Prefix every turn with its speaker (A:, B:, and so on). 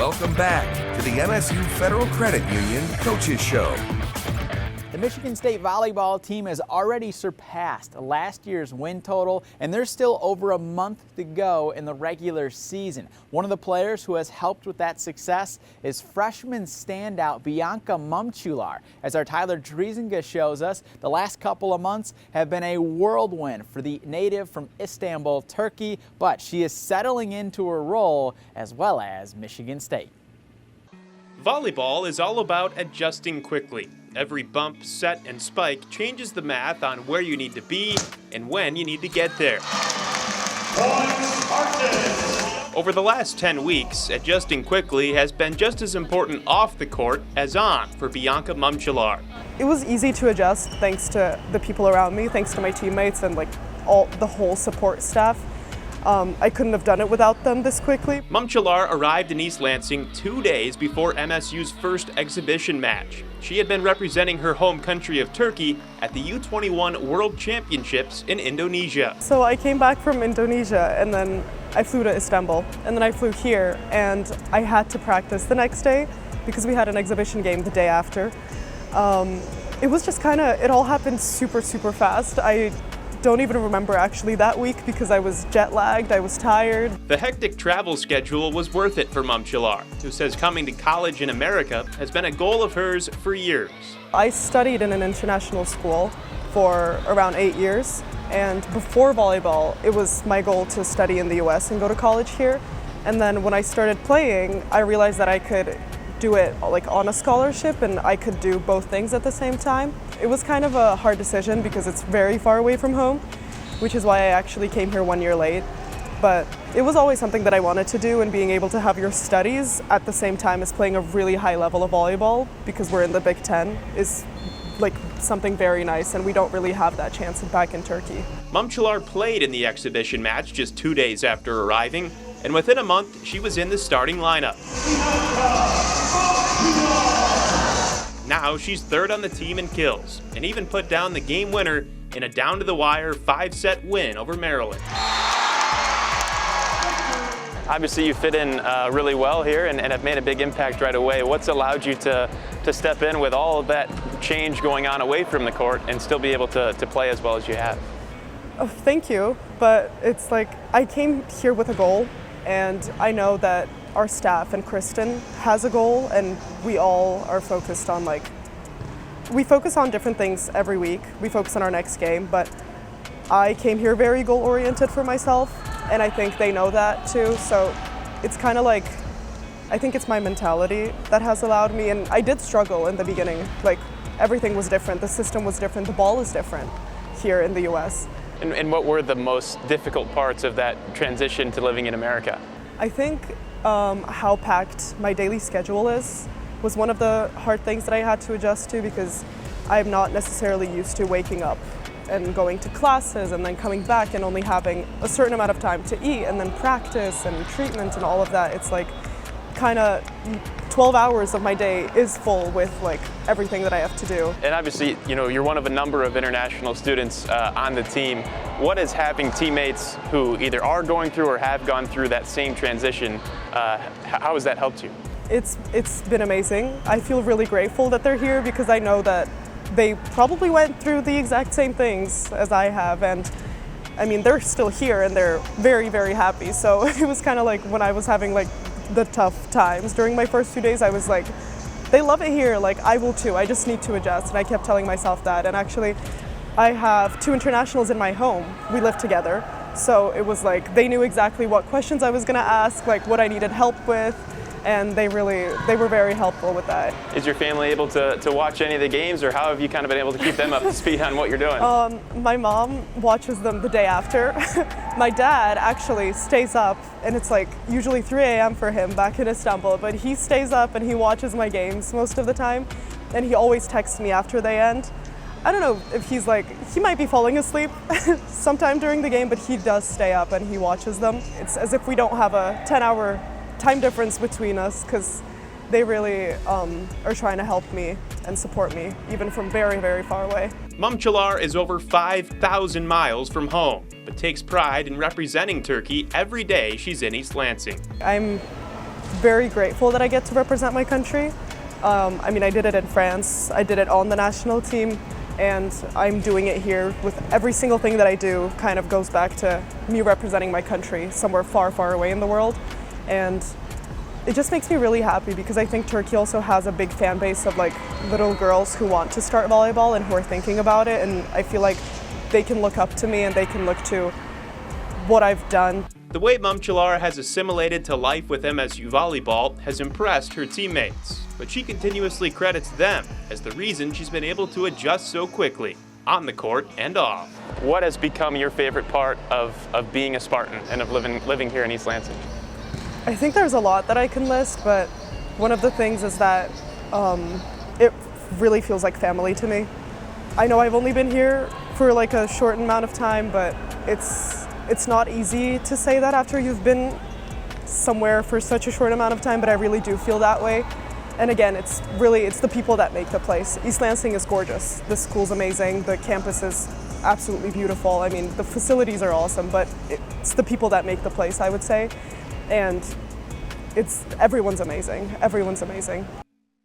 A: Welcome back to the MSU Federal Credit Union Coaches Show.
B: The Michigan State volleyball team has already surpassed last year's win total, and there's still over a month to go in the regular season. One of the players who has helped with that success is freshman standout Bianca Mumcular. As our Tyler Driesinga shows us, the last couple of months have been a whirlwind for the native from Istanbul, Turkey, but she is settling into her role as well as Michigan State.
C: Volleyball is all about adjusting quickly. Every bump, set, and spike changes the math on where you need to be and when you need to get there. Over the last 10 weeks, adjusting quickly has been just as important off the court as on for Bianca Mumcular.
D: It was easy to adjust thanks to the people around me, thanks to my teammates and the whole support staff. I couldn't have done it without them this quickly.
C: Mumcular arrived in East Lansing 2 days before MSU's first exhibition match. She had been representing her home country of Turkey at the U21 World Championships in Indonesia.
D: So I came back from Indonesia and then I flew to Istanbul and then I flew here and I had to practice the next day because we had an exhibition game the day after. It was just it all happened super fast. I don't even remember actually that week because I was jet lagged, I was tired.
C: The hectic travel schedule was worth it for Mumcular, who says coming to college in America has been a goal of hers for years.
D: I studied in an international school for around 8 years, and before volleyball, it was my goal to study in the US and go to college here. And then when I started playing, I realized that I could do it on a scholarship and I could do both things at the same time. It was kind of a hard decision because it's very far away from home, which is why I actually came here 1 year late. But it was always something that I wanted to do, and being able to have your studies at the same time as playing a really high level of volleyball, because we're in the Big Ten, is something very nice, and we don't really have that chance back in Turkey.
C: Mumcular played in the exhibition match just 2 days after arriving, and within a month she was in the starting lineup. Now she's third on the team in kills, and even put down the game winner in a down-to-the-wire 5-set win over Maryland.
E: Obviously you fit in really well here and have made a big impact right away. What's allowed you to step in with all of that change going on away from the court and still be able to play as well as you have?
D: Oh, thank you, but it's I came here with a goal, and I know that our staff and Kristen has a goal, and we all are focused on we focus on different things every week. We focus on our next game, but I came here very goal oriented for myself, and I think they know that too. So it's I think it's my mentality that has allowed me, and I did struggle in the beginning. Everything was different, the system was different, the ball is different here in the US.
E: And what were the most difficult parts of that transition to living in America?
D: I think how packed my daily schedule was one of the hard things that I had to adjust to, because I'm not necessarily used to waking up and going to classes and then coming back and only having a certain amount of time to eat and then practice and treatment and all of that. It's 12 hours of my day is full with everything that I have to do.
E: And obviously, you're one of a number of international students on the team. What is having teammates who either are going through or have gone through that same transition, how has that helped you?
D: It's been amazing. I feel really grateful that they're here, because I know that they probably went through the exact same things as I have, and I mean, they're still here and they're very, very happy. So it was kind of when I was having the tough times during my first 2 days, I was they love it here, I will too, I just need to adjust. And I kept telling myself that. And actually, I have 2 internationals in my home. We live together. So it was they knew exactly what questions I was gonna ask, what I needed help with. And they were very helpful with that.
E: Is your family able to watch any of the games, or how have you kind of been able to keep them up to speed on what you're doing?
D: My mom watches them the day after. My dad actually stays up, and it's usually 3 a.m. for him back in Istanbul, but he stays up and he watches my games most of the time, and he always texts me after they end. I don't know if he's he might be falling asleep sometime during the game, but he does stay up and he watches them. It's as if we don't have a 10-hour time difference between us, because they really are trying to help me and support me, even from very, very far away.
C: Mumcular is over 5,000 miles from home, but takes pride in representing Turkey every day she's in East Lansing.
D: I'm very grateful that I get to represent my country. I mean, I did it in France, I did it on the national team, and I'm doing it here with every single thing that I do kind of goes back to me representing my country somewhere far, far away in the world. And it just makes me really happy because I think Turkey also has a big fan base of like little girls who want to start volleyball and who are thinking about it, and I feel like they can look up to me and they can look to what I've done.
C: The way Mumcular has assimilated to life with MSU volleyball has impressed her teammates, but she continuously credits them as the reason she's been able to adjust so quickly, on the court and off.
E: What has become your favorite part of being a Spartan and of living here in East Lansing?
D: I think there's a lot that I can list, but one of the things is that it really feels like family to me. I know I've only been here for like a short amount of time, but it's not easy to say that after you've been somewhere for such a short amount of time, but I really do feel that way. And again, it's the people that make the place. East Lansing is gorgeous. The school's amazing. The campus is absolutely beautiful. I mean, the facilities are awesome, but it's the people that make the place, I would say. And everyone's amazing. Everyone's amazing.